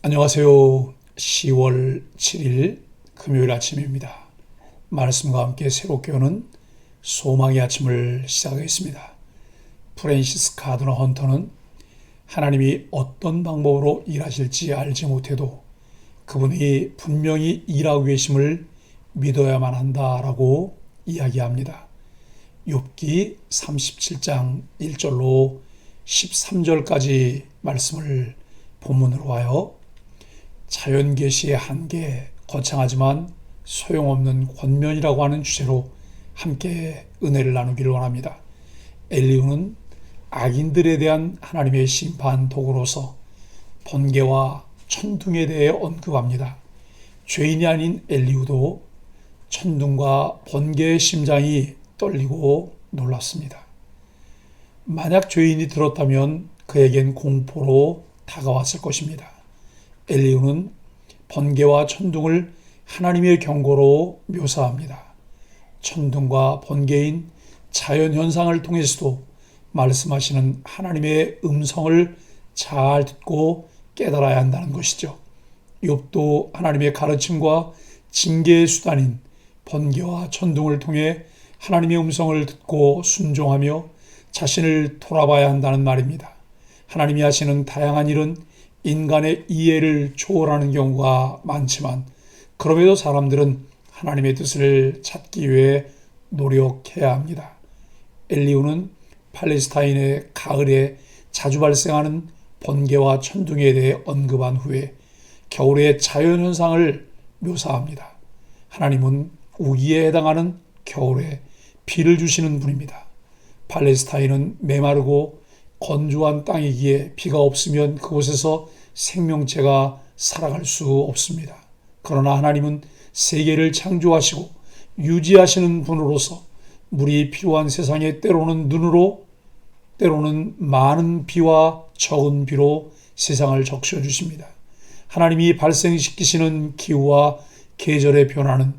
안녕하세요. 10월 7일 금요일 아침입니다. 말씀과 함께 새롭게 오는 소망의 아침을 시작하겠습니다. 프랜시스 가드너 헌터는 하나님이 어떤 방법으로 일하실지 알지 못해도 그분이 분명히 일하고 계심을 믿어야만 한다라고 이야기합니다. 욥기 37장 1절로 13절까지 말씀을 본문으로 와요. 자연계시의 한계, 거창하지만 소용없는 권면이라고 하는 주제로 함께 은혜를 나누기를 원합니다. 엘리후는 악인들에 대한 하나님의 심판 도구로서 번개와 천둥에 대해 언급합니다. 죄인이 아닌 엘리후도 천둥과 번개의 심장이 떨리고 놀랐습니다. 만약 죄인이 들었다면 그에겐 공포로 다가왔을 것입니다. 엘리후는 번개와 천둥을 하나님의 경고로 묘사합니다. 천둥과 번개인 자연현상을 통해서도 말씀하시는 하나님의 음성을 잘 듣고 깨달아야 한다는 것이죠. 욥도 하나님의 가르침과 징계의 수단인 번개와 천둥을 통해 하나님의 음성을 듣고 순종하며 자신을 돌아봐야 한다는 말입니다. 하나님이 하시는 다양한 일은 인간의 이해를 초월하는 경우가 많지만 그럼에도 사람들은 하나님의 뜻을 찾기 위해 노력해야 합니다. 엘리후는 팔레스타인의 가을에 자주 발생하는 번개와 천둥에 대해 언급한 후에 겨울의 자연현상을 묘사합니다. 하나님은 우기에 해당하는 겨울에 비를 주시는 분입니다. 팔레스타인은 메마르고 건조한 땅이기에 비가 없으면 그곳에서 생명체가 살아갈 수 없습니다. 그러나 하나님은 세계를 창조하시고 유지하시는 분으로서 물이 필요한 세상에 때로는 눈으로 때로는 많은 비와 적은 비로 세상을 적셔주십니다. 하나님이 발생시키시는 기후와 계절의 변화는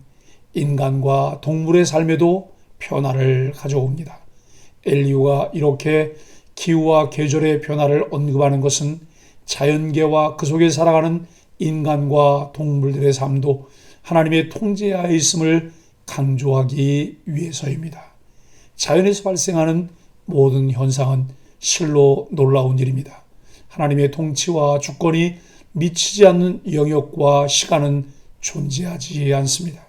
인간과 동물의 삶에도 변화를 가져옵니다. 엘리후가 이렇게 기후와 계절의 변화를 언급하는 것은 자연계와 그 속에 살아가는 인간과 동물들의 삶도 하나님의 통제하에 있음을 강조하기 위해서입니다. 자연에서 발생하는 모든 현상은 실로 놀라운 일입니다. 하나님의 통치와 주권이 미치지 않는 영역과 시간은 존재하지 않습니다.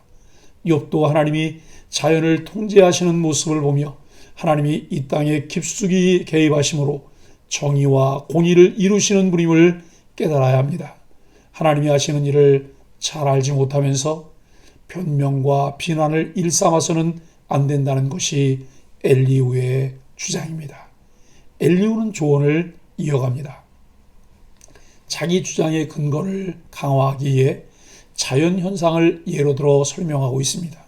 욥도 하나님이 자연을 통제하시는 모습을 보며 하나님이 이 땅에 깊숙이 개입하심으로 정의와 공의를 이루시는 분임을 깨달아야 합니다. 하나님이 하시는 일을 잘 알지 못하면서 변명과 비난을 일삼아서는 안 된다는 것이 엘리후의 주장입니다. 엘리후는 조언을 이어갑니다. 자기 주장의 근거를 강화하기 위해 자연현상을 예로 들어 설명하고 있습니다.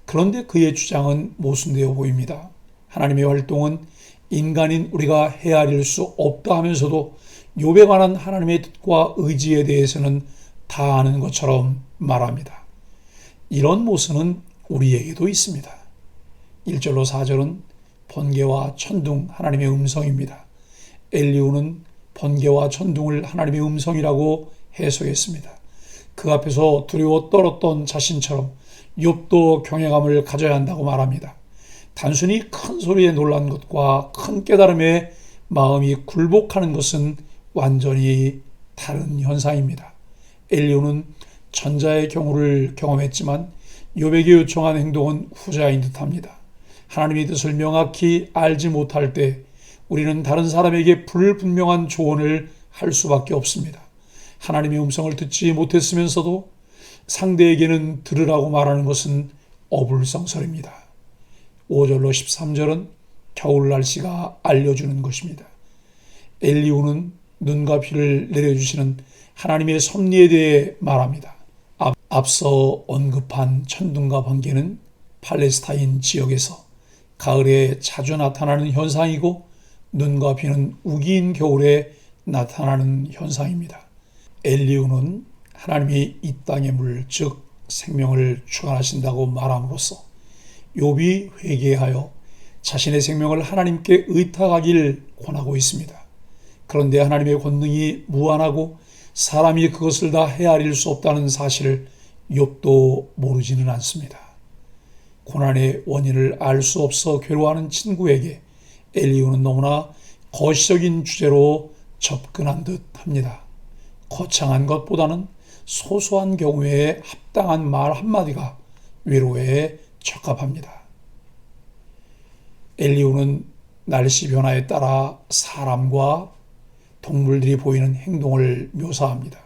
그런데 그의 주장은 모순되어 보입니다. 하나님의 활동은 인간인 우리가 헤아릴 수 없다 하면서도 욥에 관한 하나님의 뜻과 의지에 대해서는 다 아는 것처럼 말합니다. 이런 모순은 우리에게도 있습니다. 1절로 4절은 번개와 천둥 하나님의 음성입니다. 엘리후는 번개와 천둥을 하나님의 음성이라고 해석했습니다. 그 앞에서 두려워 떨었던 자신처럼 욥도 경외감을 가져야 한다고 말합니다. 단순히 큰 소리에 놀란 것과 큰 깨달음에 마음이 굴복하는 것은 완전히 다른 현상입니다. 엘리후는 전자의 경우를 경험했지만 욥에게 요청한 행동은 후자인 듯합니다. 하나님의 뜻을 명확히 알지 못할 때 우리는 다른 사람에게 불분명한 조언을 할 수밖에 없습니다. 하나님의 음성을 듣지 못했으면서도 상대에게는 들으라고 말하는 것은 어불성설입니다. 5절로 13절은 겨울 날씨가 알려주는 것입니다. 엘리후는 눈과 비를 내려주시는 하나님의 섭리에 대해 말합니다. 앞서 언급한 천둥과 번개는 팔레스타인 지역에서 가을에 자주 나타나는 현상이고 눈과 비는 우기인 겨울에 나타나는 현상입니다. 엘리후는 하나님이 이 땅의 물, 즉 생명을 주관하신다고 말함으로써 욥이 회개하여 자신의 생명을 하나님께 의탁하길 권하고 있습니다. 그런데 하나님의 권능이 무한하고 사람이 그것을 다 헤아릴 수 없다는 사실을 욥도 모르지는 않습니다. 고난의 원인을 알 수 없어 괴로워하는 친구에게 엘리후는 너무나 거시적인 주제로 접근한 듯 합니다. 거창한 것보다는 소소한 경우에 합당한 말 한마디가 위로에 적합합니다. 엘리후는 날씨 변화에 따라 사람과 동물들이 보이는 행동을 묘사합니다.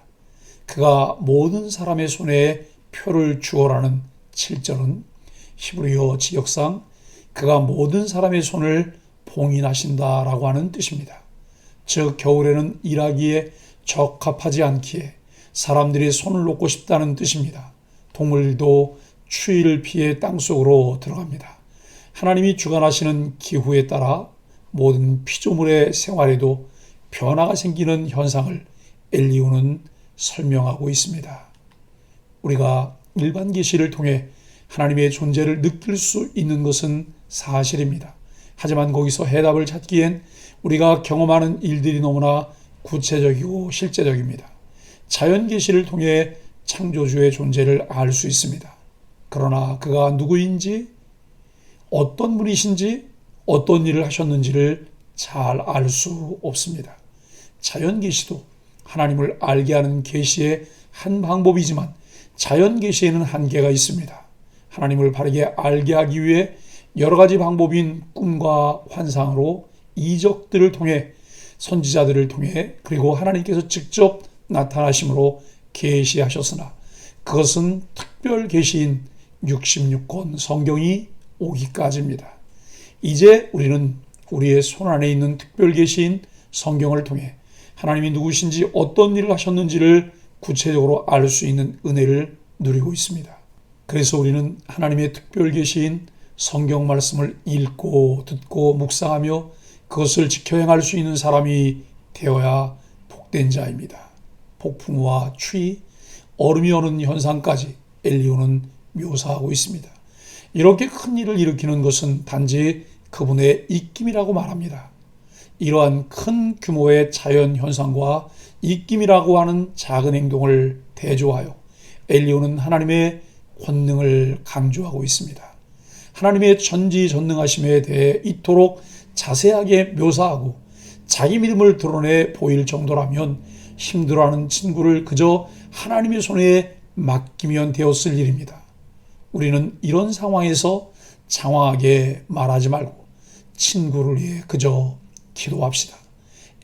그가 모든 사람의 손에 표를 주어라는 7절은 히브리어 지역상 그가 모든 사람의 손을 봉인하신다라고 하는 뜻입니다. 즉 겨울에는 일하기에 적합하지 않기에 사람들이 손을 놓고 싶다는 뜻입니다. 동물들도 추위를 피해 땅속으로 들어갑니다. 하나님이 주관하시는 기후에 따라 모든 피조물의 생활에도 변화가 생기는 현상을 엘리후는 설명하고 있습니다. 우리가 일반 계시를 통해 하나님의 존재를 느낄 수 있는 것은 사실입니다. 하지만 거기서 해답을 찾기엔 우리가 경험하는 일들이 너무나 구체적이고 실제적입니다. 자연 계시를 통해 창조주의 존재를 알 수 있습니다. 그러나 그가 누구인지, 어떤 분이신지, 어떤 일을 하셨는지를 잘 알 수 없습니다. 자연 계시도 하나님을 알게 하는 계시의 한 방법이지만 자연 계시에는 한계가 있습니다. 하나님을 바르게 알게 하기 위해 여러 가지 방법인 꿈과 환상으로 이적들을 통해 선지자들을 통해 그리고 하나님께서 직접 나타나심으로 계시하셨으나 그것은 특별 계시인 66권 성경이 오기까지입니다. 이제 우리는 우리의 손안에 있는 특별 계시인 성경을 통해 하나님이 누구신지 어떤 일을 하셨는지를 구체적으로 알 수 있는 은혜를 누리고 있습니다. 그래서 우리는 하나님의 특별 계시인 성경 말씀을 읽고 듣고 묵상하며 그것을 지켜 행할 수 있는 사람이 되어야 복된 자입니다. 폭풍우와 추위, 얼음이 오는 현상까지 엘리후는 묘사하고 있습니다. 이렇게 큰 일을 일으키는 것은 단지 그분의 입김이라고 말합니다. 이러한 큰 규모의 자연 현상과 입김이라고 하는 작은 행동을 대조하여 엘리후는 하나님의 권능을 강조하고 있습니다. 하나님의 전지전능하심에 대해 이토록 자세하게 묘사하고 자기 믿음을 드러내 보일 정도라면 힘들어하는 친구를 그저 하나님의 손에 맡기면 되었을 일입니다. 우리는 이런 상황에서 장황하게 말하지 말고 친구를 위해 그저 기도합시다.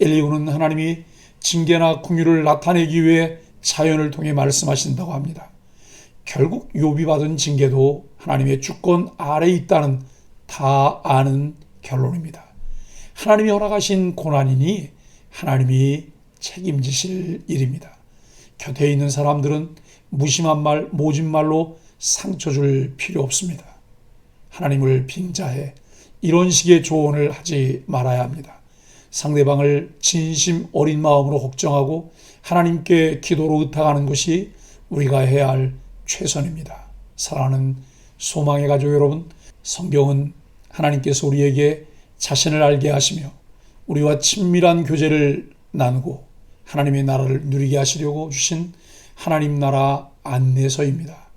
엘리후는 하나님이 징계나 긍휼을 나타내기 위해 자연을 통해 말씀하신다고 합니다. 결국 욥이 받은 징계도 하나님의 주권 아래에 있다는 다 아는 결론입니다. 하나님이 허락하신 고난이니 하나님이 책임지실 일입니다. 곁에 있는 사람들은 무심한 말, 모진 말로 상처 줄 필요 없습니다. 하나님을 빙자해 이런 식의 조언을 하지 말아야 합니다. 상대방을 진심 어린 마음으로 걱정하고 하나님께 기도로 의탁하는 것이 우리가 해야 할 최선입니다. 사랑하는 소망의 가족 여러분, 성경은 하나님께서 우리에게 자신을 알게 하시며 우리와 친밀한 교제를 나누고 하나님의 나라를 누리게 하시려고 주신 하나님 나라 안내서입니다.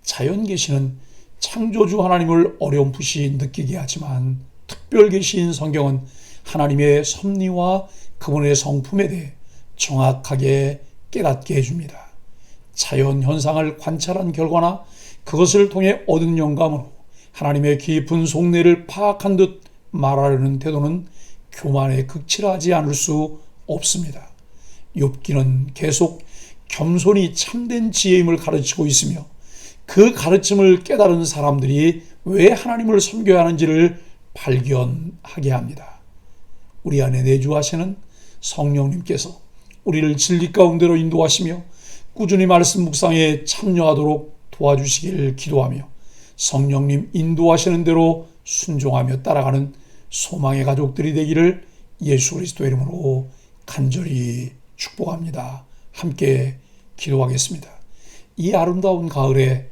자연 계시는 창조주 하나님을 어렴풋이 느끼게 하지만 특별 계시인 성경은 하나님의 섭리와 그분의 성품에 대해 정확하게 깨닫게 해줍니다. 자연 현상을 관찰한 결과나 그것을 통해 얻은 영감으로 하나님의 깊은 속내를 파악한 듯 말하려는 태도는 교만에 극치하지 않을 수 없습니다. 욥기는 계속 겸손이 참된 지혜임을 가르치고 있으며 그 가르침을 깨달은 사람들이 왜 하나님을 섬겨야 하는지를 발견하게 합니다. 우리 안에 내주하시는 성령님께서 우리를 진리 가운데로 인도하시며 꾸준히 말씀 묵상에 참여하도록 도와주시길 기도하며 성령님 인도하시는 대로 순종하며 따라가는 소망의 가족들이 되기를 예수 그리스도의 이름으로 간절히 축복합니다. 함께 기도하겠습니다. 이 아름다운 가을에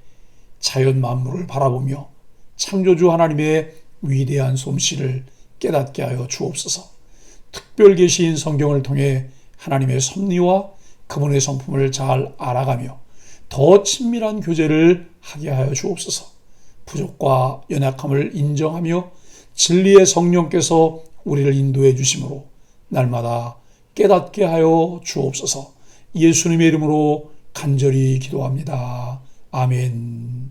자연 만물을 바라보며 창조주 하나님의 위대한 솜씨를 깨닫게 하여 주옵소서. 특별 계시인 성경을 통해 하나님의 섭리와 그분의 성품을 잘 알아가며 더 친밀한 교제를 하게 하여 주옵소서. 부족과 연약함을 인정하며 진리의 성령께서 우리를 인도해 주심으로 날마다 깨닫게 하여 주옵소서. 예수님의 이름으로 간절히 기도합니다. 아멘.